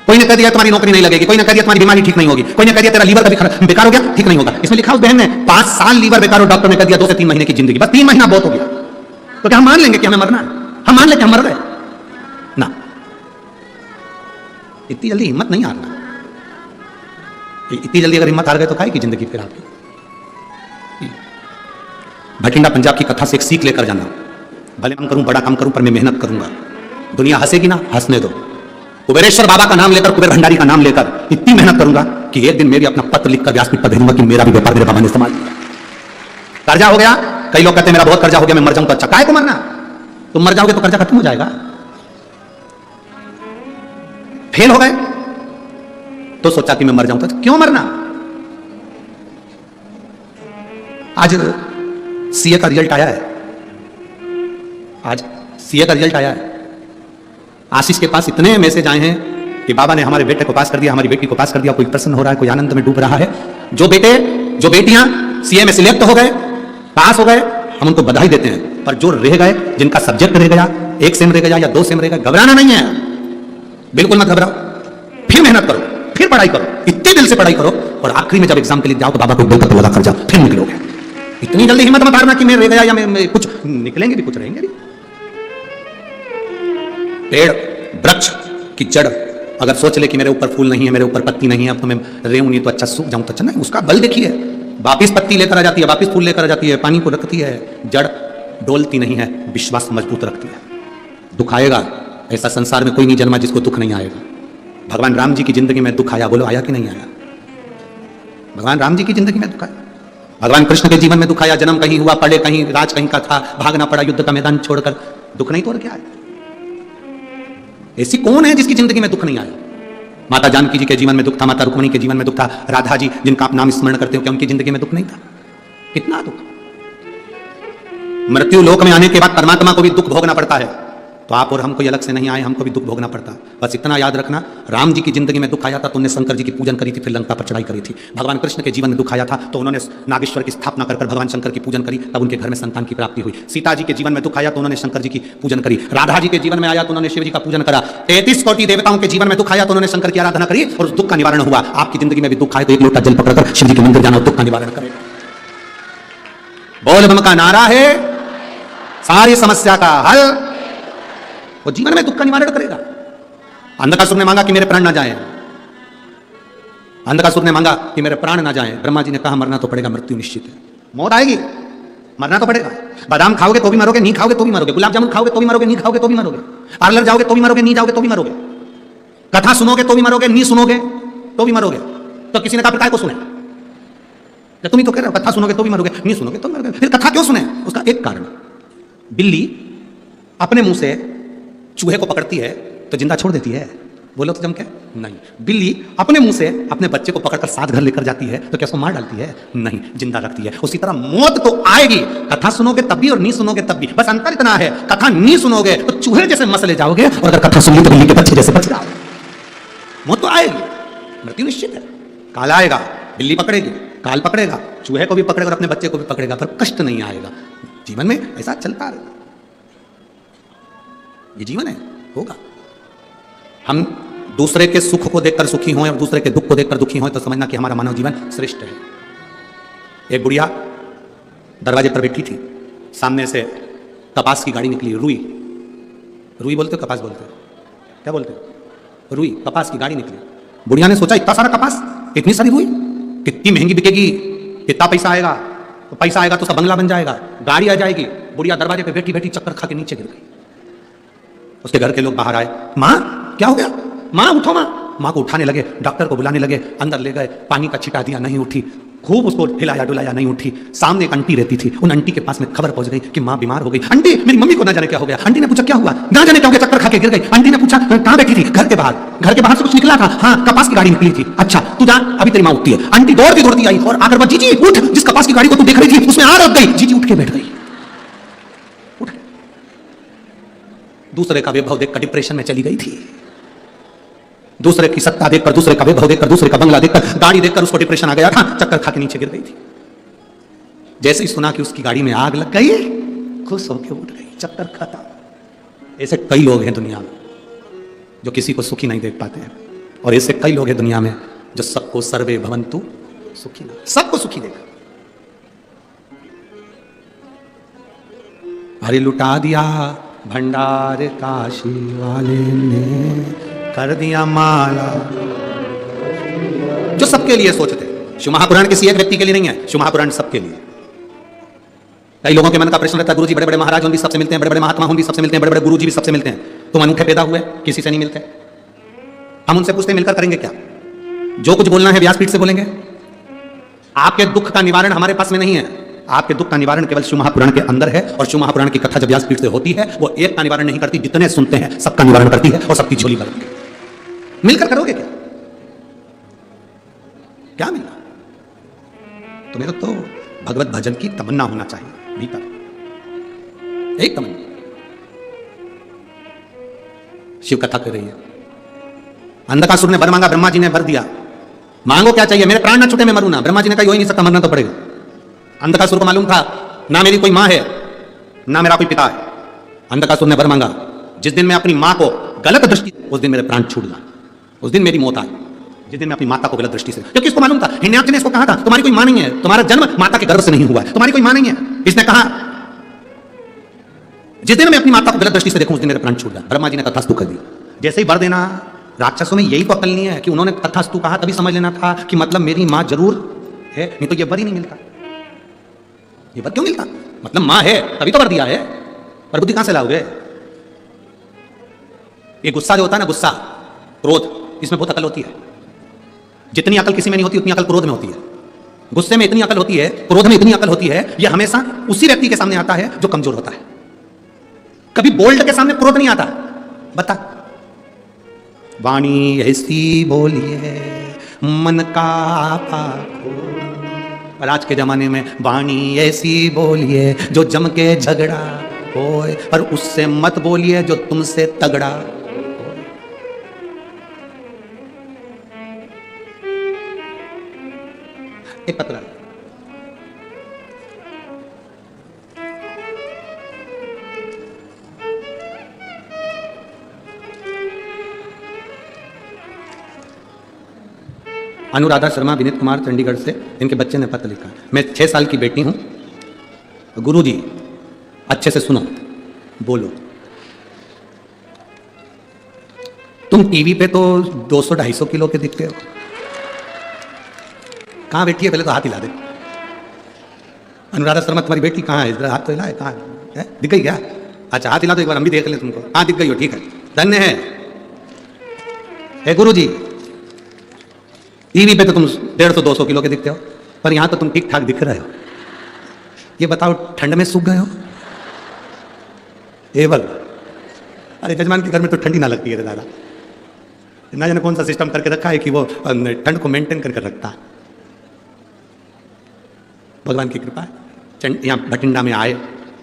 कोई ने कह दिया तुम्हारी नौकरी नहीं लगेगी, कोई ने कह दिया तुम्हारी बीमारी ठीक नहीं होगी, कोई ने कह दिया तेरा लीवर कभी बेकार हो गया, ठीक नहीं होगा। इसमें लिखा उस बहन ने 5 साल लीवर बेकार हो, डॉक्टर ने कह दिया 2 से 3 महीने की जिंदगी, बस 3 महीना बहुत हो गया। तो क्या हम मान लेंगे कि हमें मरना है? हम मान लेंगे हम मर गए ना। इतनी जल्दी हिम्मत नहीं हारना। इतनी जल्दी अगर हिम्मत हार गए तो काहे की जिंदगी फिर आपकी। भटिंडा पंजाब की कथा से एक सीख लेकर जाना, भले काम करूं बड़ा काम करूं पर मैं मेहनत करूंगा। दुनिया हंसेगी ना, हंसने दो। कुबेरेश्वर बाबा का नाम लेकर, कुबेर भंडारी का नाम लेकर इतनी मेहनत करूंगा कि एक दिन मैं भी अपना पत्र लिखकर व्यासपीठ पर भेजूंगा कि मेरा भी व्यापार मेरे बाबा ने संभाल लिया। कर्जा हो गया, कई लोग कहते हैं मेरा बहुत कर्जा हो गया, मैं मर जाऊं तो अच्छा। काहे को मरना? तुम मर जाओगे तो कर्जा खत्म हो जाएगा। फेल हो गए तो सोचा कि मैं मर जाऊं तो क्यों मरना? आज सीए का रिजल्ट आया है, आज सीए का रिजल्ट आया है। आशीष के पास इतने मैसेज आए हैं कि बाबा ने हमारे बेटे को पास कर दिया, हमारी बेटी को पास कर दिया। कोई प्रसन्न हो रहा है, कोई आनंद में डूब रहा है। जो बेटे जो बेटियां सीए में सिलेक्ट हो गए, पास हो गए, हम उनको बधाई देते हैं। पर जो रह गए, जिनका सब्जेक्ट रह गया, 1 सेम रह गया या 2 सेम रह गया, घबराना नहीं है, बिल्कुल मत घबराओ। फिर मेहनत करो, फिर पढ़ाई करो, इतने दिल से पढ़ाई करो और आखिरी में जब एग्जाम के लिए जाओ तो बाबा को बिल्कुल तो लगा कर जाओ, फिर निकलोगे। इतनी जल्दी हिम्मत मत हारना कि मैं रह गया या मैं कुछ निकलेंगे भी, कुछ रहेंगे भी। पेड़ वृक्ष की जड़ अगर सोच ले कि मेरे ऊपर फूल नहीं है, मेरे ऊपर पत्ती नहीं है, अब तो मैं रेहूं नहीं तो अच्छा सूख जाऊं तो अच्छा नहीं। उसका बल देखिए, वापिस पत्ती लेकर आ जाती है, वापिस फूल लेकर आ जाती है, पानी को रखती है। जड़ डोलती नहीं है, विश्वास मजबूत रखती है। दुख आएगा, ऐसा संसार में कोई नहीं जन्मा जिसको दुख नहीं आएगा। भगवान राम जी की जिंदगी में दुख आया, बोलो आया कि नहीं आया? भगवान राम जी की जिंदगी में दुख आया, भगवान कृष्ण के जीवन में दुख आया। जन्म कहीं हुआ, पढ़े कहीं, राज कहीं का था, भागना पड़ा युद्ध का मैदान छोड़कर। दुख नहीं तो और क्या है? ऐसी कौन है जिसकी जिंदगी में दुख नहीं आया? माता जानकी जी के जीवन में दुख था, माता रुक्मिणी के जीवन में दुख था, राधा जी जिनका आप नाम स्मरण करते हो, क्या उनकी जिंदगी में दुख नहीं था? कितना दुख। मृत्यु लोक में आने के बाद परमात्मा को भी दुख भोगना पड़ता है। तो आप और हम कोई अलग से नहीं आए, हमको भी दुख भोगना पड़ता। बस इतना याद रखना, राम जी की जिंदगी में दुख आया था तो उन्होंने शंकर जी की पूजन करी थी, फिर लंका पर चढ़ाई करी थी। भगवान कृष्ण के जीवन में दुख आया था तो उन्होंने नागेश्वर की स्थापना कर भगवान शंकर की पूजन करी, तब उनके घर में संतान की प्राप्ति हुई। सीता जी के जीवन में दुख आया तो उन्होंने शंकर जी की पूजन करी। राधा जी के जीवन में आया तो उन्होंने शिव जी का पूजन करा। 33 कोटि देवताओं के जीवन में दुख आया तो उन्होंने शंकर की आराधना करी और उस दुख का निवारण हुआ। आपकी जिंदगी में भी दुख आए तो 1 लोटा जल पकड़कर शिव जी के मंदिर जाना, दुख का निवारण करेगा। बोल बम का नारा है सारी समस्या का हल, वो जीवन में दुख का निवारण करेगा। अंधकासुर ने मांगा कि मेरे प्राण ना जाएं, अंधकासुर ने मांगा कि मेरे प्राण ना जाएं। ब्रह्मा जी ने कहा मरना तो पड़ेगा, मृत्यु निश्चित है, मौत आएगी, मरना तो पड़ेगा। बादाम खाओगे तो भी मरोगे, नहीं खाओगे तो भी मरोगे। गुलाब जामुन खाओगे तो भी मरोगे, नहीं खाओगे तो भी मरोगे। पार्लर जाओगे तो भी मरोगे, नहीं जाओगे तो भी मरोगे। कथा सुनोगे तो भी मरोगे, नहीं सुनोगे तो भी मरोगे। तो किसी ने कहा काय को सुने? तुम ही तो कह रहे हो कथा सुनोगे तो भी मरोगे, नहीं सुनोगे तो मरोगे। फिर कथा क्यों सुने? उसका एक कारण, बिल्ली अपने मुंह से चूहे को पकड़ती है तो जिंदा छोड़ देती है, बोलो तो जम के नहीं। बिल्ली अपने मुंह से अपने बच्चे को पकड़कर साथ घर लेकर जाती है तो क्या उसको मार डालती है? नहीं, जिंदा रखती है। उसी तरह मौत तो आएगी, कथा सुनोगे तब भी और नहीं सुनोगे तब भी। बस अंतर इतना है, कथा नहीं सुनोगे तो चूहे जैसे मसले जाओगे और अगर कथा सुन ली तो बिल्ली के बच्चे जैसे बच जाओगे। मौत तो आएगी, मृत्यु निश्चित है। काल आएगा, बिल्ली पकड़ेगी, काल पकड़ेगा, चूहे को भी पकड़ेगा और अपने बच्चे को भी पकड़ेगा, पर कष्ट नहीं आएगा। जीवन में ऐसा चलता रहेगा, ये जीवन है, होगा। हम दूसरे के सुख को देखकर सुखी हों और दूसरे के दुख को देखकर दुखी हों तो समझना कि हमारा मानव जीवन श्रेष्ठ है। एक बुढ़िया दरवाजे पर बैठी थी, सामने से कपास की गाड़ी निकली। रुई, रुई बोलते हो कपास बोलते हो? क्या बोलते हो? रुई, कपास की गाड़ी निकली। बुढ़िया ने सोचा इतना सारा कपास, इतनी सारी रुई, कितनी महंगी बिकेगी, कितना पैसा आएगा? तो पैसा आएगा तो उसका बंगला बन जाएगा, गाड़ी आ जाएगी। बुढ़िया दरवाजे पर बैठी बैठी चक्कर खा के नीचे गिर गई। उसके घर के लोग बाहर आए, माँ क्या हो गया? माँ उठो, माँ को उठाने लगे, डॉक्टर को बुलाने लगे, अंदर ले गए, पानी का छिटा दिया, नहीं उठी, खूब उसको हिलाया डुलाया, नहीं उठी। सामने एक आंटी रहती थी, उन आंटी के पास में खबर पहुंच गई कि माँ बीमार हो गई। आंटी, मेरी मम्मी को ना जाने क्या हो गया। आंटी ने पूछा क्या हुआ? ना जाने क्या हो गया, चक्कर खा के गिर गई। आंटी ने पूछा कहाँ बैठी थी? घर के बाहर। घर के बाहर से कुछ निकला था? हाँ, कपास की गाड़ी निकली थी। अच्छा, तू जा, अभी तेरी माँ उठती है। आंटी दौड़ती दौड़ती आई और आकर जीजी उठ, जिस कपास की गाड़ी को तू देख रही थी उसमें आग लग गई। जीजी उठ के बैठ गई। दूसरे का वैभव देखकर डिप्रेशन में चली गई थी, दूसरे की सत्ता देखकर, दूसरे का वैभव देखकर, दूसरे का बंगला देखकर, गाड़ी देखकर उसको डिप्रेशन आ गया था, चक्कर खा के नीचे गिर गई थी। जैसे ही सुना कि उसकी गाड़ी में आग लग गई, खुश होकर उठ गई, चक्कर खत्म। ऐसे कई लोग हैं दुनिया में जो किसी को सुखी नहीं देख पाते हैं। और ऐसे कई लोग हैं दुनिया में जो सबको सर्वे भवंतु सुखी ना, सबको सुखी देगा। अरे लुटा दिया भंडार काशी वाले ने, कर दिया माला। जो सबके लिए सोचते, शिव महापुराण किसी एक व्यक्ति के लिए नहीं है, शिव महापुराण सबके लिए। कई लोगों के मन का प्रश्न रहता है, गुरुजी बड़े बड़े महाराज भी सबसे मिलते हैं, बड़े बड़े महात्मा भी सबसे मिलते हैं, बड़े बड़े गुरुजी भी सबसे मिलते हैं, तुम अनूठे पैदा हुए किसी से नहीं मिलते। हम उनसे पूछते मिलकर करेंगे क्या? जो कुछ बोलना है व्यासपीठ से बोलेंगे। आपके दुख का निवारण हमारे पास में नहीं है, आपके दुख का निवारण केवल शिव महापुराण के अंदर है। और शिव महापुराण की कथा जब व्यासपीठ से होती है, वो एक का निवारण नहीं करती, जितने सुनते हैं सबका निवारण करती है और सबकी झोली भर के। मिलकर करोगे क्या? क्या मिलना? तुम्हें तो भगवत भजन की तमन्ना होना चाहिए भीतर, एक तमन्ना। शिव कथा कर रही है, अंधकासुर ने वर मांगा, ब्रह्मा जी ने भर दिया। मांगो क्या चाहिए? मेरे प्राण ना छूटे, मैं मरूं ना। ब्रह्मा जी ने कहा हो ही नहीं सकता, मरना तो पड़ेगा। अंधकासुर को मालूम था ना मेरी कोई मां है ना मेरा कोई पिता है। अंधकासुर ने वर मांगा, जिस दिन मैं अपनी मां को गलत दृष्टि, उस दिन मेरे प्राण छूट जाए, उस दिन मेरी मौत आए, जिस दिन मैं अपनी माता को गलत दृष्टि से। क्योंकि इसको मालूम था, हिरण्याक्ष ने इसको कहा था तुम्हारी कोई मां नहीं है, तुम्हारा जन्म माता के गर्भ से नहीं हुआ है, तुम्हारी कोई मां नहीं है। इसने कहा जिस दिन मैं अपनी माता को गलत दृष्टि से देखूं उस दिन मेरे प्राण छूट जाए। ब्रह्मा जी ने तथास्तु कर दिया। जैसे ही वर देना, राक्षसों में यही तो अकल नहीं है कि उन्होंने तथास्तु कहा, तभी समझ लेना था कि मतलब मेरी मां जरूर है, नहीं तो ये वर ही नहीं मिलता। ये वर क्यों मिलता? मतलब मां है तभी तो वर दिया है, पर बुद्धि कहां से लाओगे? ये गुस्सा जो होता है ना, गुस्सा, क्रोध, इसमें बहुत अकल होती है। जितनी अकल किसी में नहीं होती उतनी अकल क्रोध में होती है। गुस्से में इतनी अकल होती है, क्रोध में इतनी अकल होती है। यह हमेशा उसी व्यक्ति के सामने आता है जो कमजोर होता है। कभी बोल्ड के सामने क्रोध नहीं आता। बता, वाणी ऐसी बोलिए मन का पाखो। पर आज के जमाने में वाणी ऐसी बोलिए जो जम के झगड़ा होए, पर उससे मत बोलिए जो तुमसे तगड़ा। एक पत्र अनुराधा शर्मा, विनीत कुमार, चंडीगढ़ से। इनके बच्चे ने पत्र लिखा, मैं 6 साल की बेटी हूं। गुरुजी अच्छे से सुनो, बोलो। तुम टीवी पे तो 200-250 किलो के दिखते हो। कहाँ बैठी है? पहले तो हाथ हिला दे। अनुराधा शर्मा तुम्हारी बेटी कहाँ है? इधर हाथ तो हिलाए। कहाँ है? दिख गई क्या? अच्छा हाथ हिला दो एक बार, हम भी देख लें तुमको। हाँ दिख गई हो, ठीक है, धन्य है। गुरुजी टीवी पे तो तुम 150-200 किलो के दिखते हो, पर यहां तो तुम ठीक ठाक दिख रहे हो। ये बताओ ठंड में सूख गए हो? एवल, अरे जजमान के घर में तो ठंडी ना लगती है दादा, ना जाने कौन सा सिस्टम करके रखा है कि वो ठंड को मेंटेन करके रखता है। भगवान की कृपा है। यहाँ भटिंडा में आए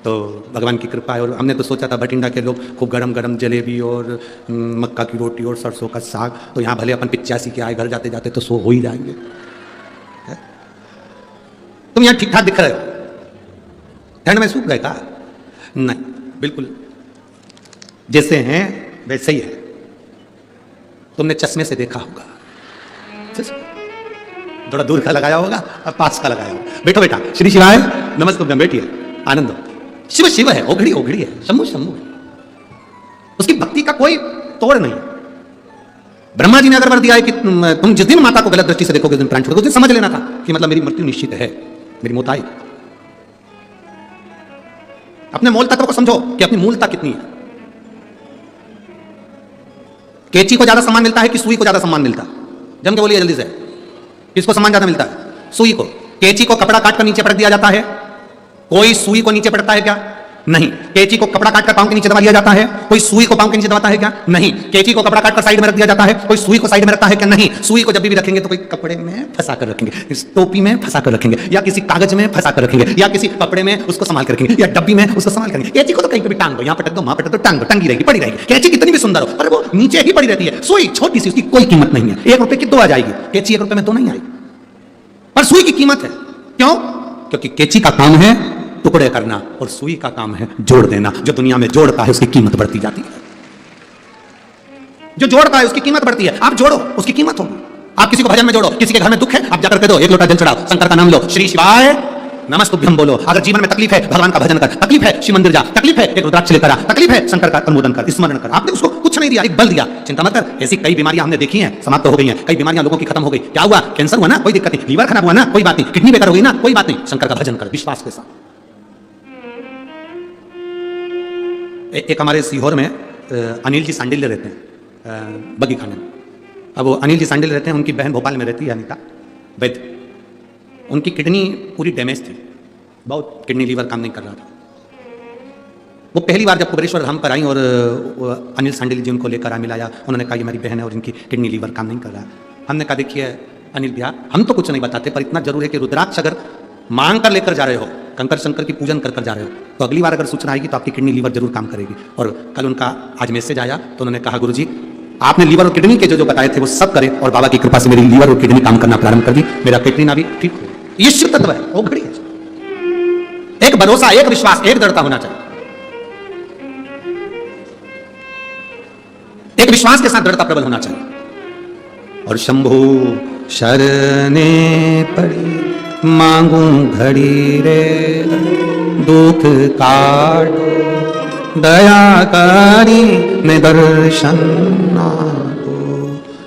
तो भगवान की कृपा है। और हमने तो सोचा था भटिंडा के लोग खूब गरम गरम जलेबी और मक्का की रोटी और सरसों का साग, तो यहाँ भले अपन 85 के आए, घर जाते जाते तो सो हो ही जाएंगे। तुम यहाँ ठीक ठाक दिख रहे हो, ठंड में सूख गए का? नहीं, बिल्कुल जैसे हैं वैसे ही है। तुमने चश्मे से देखा होगा, थोड़ा दूर का लगाया होगा और पास का लगाया होगा। बैठो बेटा, श्री शिवाय नमस्ते, बैठिए, आनंद हो। शिव शिव है, ओघड़ी ओघड़ी है, शंभु शंभु है, उसकी भक्ति का कोई तोड़ नहीं। ब्रह्मा जी ने अगर वर दिया है कि तुम जिस दिन माता को गलत दृष्टि से देखोगे उस दिन प्राण छोड़ोगे, उस दिन समझ लेना था कि मतलब मेरी मृत्यु निश्चित है, मेरी मौत आई। अपने मूल तत्व को समझो कि अपनी मूलता कितनी है। कैंची को ज्यादा सम्मान मिलता है कि सुई को ज्यादा सम्मान मिलता है? जम के बोलिए जल्दी से, किसको सम्मान ज्यादा मिलता है? सुई को। कैंची को कपड़ा काट कर नीचे पटक दिया जाता है, कोई सुई को नीचे पटकता है क्या? नहीं। कैंची को कपड़ा काटकर पांव के नीचे दबा दिया जाता है, कोई सुई को पांव के नीचे दबाता है क्या? नहीं। कैंची को कपड़ा काटकर साइड में रख दिया जाता है, कोई सुई को साइड में रखता है क्या? नहीं। सुई को जब भी रखेंगे तो कोई कपड़े में फंसा कर रखेंगे, इस टोपी में फंसा कर रखेंगे, या किसी कागज में फंसा कर रखेंगे, या किसी कपड़े में उसको संभाल कर रखेंगे, या डब्बी में उसको संभाल करेंगे। कैंची को तो कहीं पे भी टांग दो, यहाँ पटक दो, वहां पटक दो, टांग दो, टंगी रहेगी, पड़ी रहेगी। कैंची कितनी भी सुंदर हो पर वो नीचे ही पड़ी रहती है। सुई छोटी सी, उसकी कोई कीमत नहीं है। 1 रुपए की 2 आ जाएगी, कैंची 1 रुपए में 2 नहीं आएगी, पर सुई की कीमत है। क्यों? क्योंकि कैंची का काम है टुकड़े करना और सुई का काम है जोड़ देना। जो दुनिया में जोड़ता है उसकी कीमत बढ़ती जाती है। जो जोड़ता है उसकी कीमत बढ़ती है। आप जोड़ो, उसकी कीमत होगी। आप किसी को भजन में जोड़ो, किसी के घर में दुख है, आप जाकर के दो, एक लोटा जल चढ़ाओ, शंकर का नाम लो, श्री शिवाय नमस्तुभ्यम बोलो। अगर जीवन में तकलीफ है, भगवान का भजन कर। तकलीफ है, शिव मंदिर जा। तकलीफ है, एक रुद्राक्ष लेकर आ। तकलीफ है, शंकर का अनुमोदन कर, स्मरण कर। आपने उसको कुछ नहीं दिया, एक बल दिया। चिंता मत कर, ऐसी कई बीमारियां हमने देखी हैं, समाप्त हो गई हैं। कई बीमारियां लोगों की खत्म हो गई। क्या हुआ? कैंसर हुआ ना, कोई दिक्कत नहीं। लीवर खराब हुआ ना, कोई बात नहीं। किडनी बेकार हो गई ना, कोई बात नहीं। शंकर का भजन कर विश्वास के साथ। एक हमारे सीहोर में अनिल जी सांडिल्य रहते हैं, बगी खाने में। अब वो अनिल जी सांडिल्य रहते हैं, उनकी बहन भोपाल में रहती है, अनिता वैद्य। उनकी किडनी पूरी डैमेज थी, बहुत किडनी लीवर काम नहीं कर रहा था। वो पहली बार जब कुबेरेश्वर धाम पर आई और अनिल सांडिल्य जी उनको लेकर मिलाया, उन्होंने कहा ये मेरी बहन है और इनकी किडनी लीवर काम नहीं कर रहा है। हमने कहा देखिए अनिल भैया, हम तो कुछ नहीं बताते, पर इतना जरूर है कि रुद्राक्ष अगर मांग कर लेकर जा रहे हो, कंकर शंकर की पूजन कर जा रहे हो, तो अगली बार अगर सूचना आएगी तो आपकी किडनी लीवर जरूर काम करेगी। और कल उनका आज मैसेज आया तो उन्होंने कहा गुरुजी आपने लीवर और किडनी के जो बताए थे वो सब करे, और बाबा की कृपा से मेरी लीवर और किडनी काम करना प्रारंभ कर दी, मेरा किडनी ना भी ठीक हो। ये शिव तत्व है, वो घड़ी है। एक भरोसा, एक विश्वास, एक दृढ़ता होना चाहिए। एक विश्वास के साथ दृढ़ता प्रबल होना चाहिए। और शंभु शरणे पड़ी मांगू घड़ी रे, दुख काटो दया करी निदर्शन को।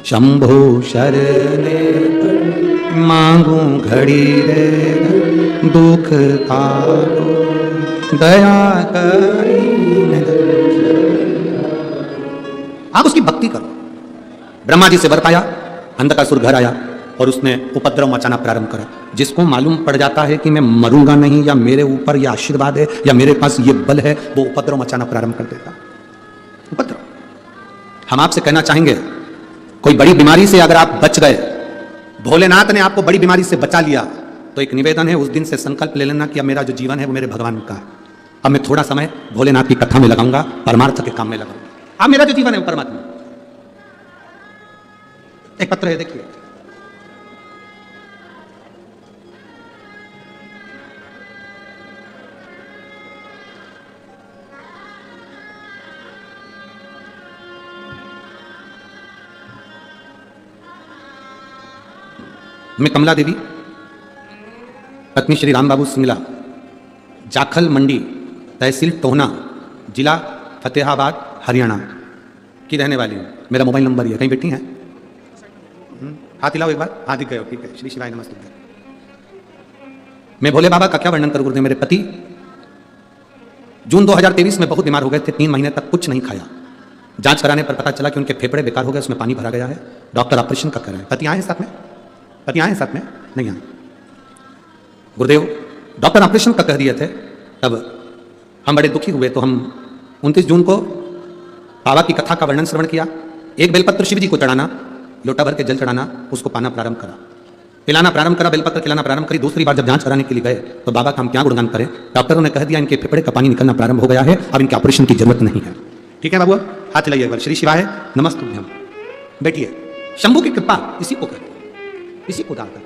शंभु शरणे पड़ी मांगू घड़ी रे, दुख काटो दया करी निदर्शन। आप उसकी भक्ति करो। ब्रह्मा जी से वर पाया, अंधकासुर घर आया और उसने उपद्रव मचाना प्रारंभ करा। जिसको मालूम पड़ जाता है कि मैं मरूंगा नहीं, या मेरे ऊपर यह आशीर्वाद है, या मेरे पास ये बल है, वो उपद्रव मचाना प्रारंभ कर देता। उपद्रव। हम आपसे कहना चाहेंगे, कोई बड़ी बीमारी से अगर आप बच गए, भोलेनाथ ने आपको बड़ी बीमारी से बचा लिया, तो एक निवेदन है, उस दिन से संकल्प ले लेना कि अब मेरा जो जीवन है वो मेरे भगवान का है। अब मैं थोड़ा समय भोलेनाथ की कथा में लगाऊंगा, परमार्थ के काम में लगाऊंगा। अब मेरा जो जीवन है वो परमात्मा। एक पत्र है, देखिए। मैं कमला देवी, पत्नी श्री राम बाबू सिंगला, जाखल मंडी, तहसील टोहना, जिला फतेहाबाद, हरियाणा की रहने वाली हूँ। मेरा मोबाइल नंबर ये, कहीं बैठी हैं? हाथ हिलाओ एक बार। हाथ दिख गए हो, ठीक है। श्री शिवाय नमस्ते। मैं भोले बाबा का क्या वर्णन करूं गुरुदेव। मेरे पति जून 2023 में बहुत बीमार हो गए थे, 3 महीने तक कुछ नहीं खाया। जांच कराने पर पता चला कि उनके फेफड़े बेकार हो गए, उसमें पानी भरा गया है। डॉक्टर ऑपरेशन का कर रहे हैं। पति आए साथ में? पति आए साथ में? नहीं आए। गुरुदेव डॉक्टर ऑपरेशन का कह दिए थे, तब हम बड़े दुखी हुए। तो हम 29 जून को बाबा की कथा का वर्णन श्रवण किया। एक बेलपत्र शिव जी को चढ़ाना, लोटा भर के जल चढ़ाना, उसको पाना प्रारंभ करा, पिलाना प्रारंभ करा, बेलपत्र खिलाना प्रारंभ करी। दूसरी बार जब जांच कराने के लिए गए तो बाबा का हम क्या गुणगान करें। डॉक्टरों ने कह दिया इनके फेफड़े का पानी निकलना प्रारंभ हो गया है, अब इनके ऑपरेशन की जरूरत नहीं है। ठीक है बाबू, हाथ हिलाइए एक बार। श्री शिवाय नमस्तुभ्यम। बैठिए। शंभू की कृपा इसी को कहते हैं, इसी को दाता।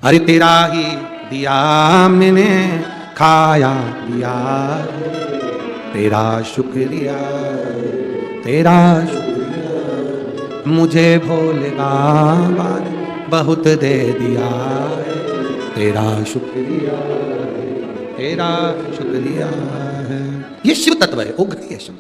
अरे तेरा ही दिया मैंने खाया दिया, तेरा शुक्रिया, तेरा शुक्रिया, मुझे भोले बाबा ने बहुत दे दिया, तेरा शुक्रिया, तेरा शुक्रिया है। ये शिव तत्व है, वो घड़ी है शिव।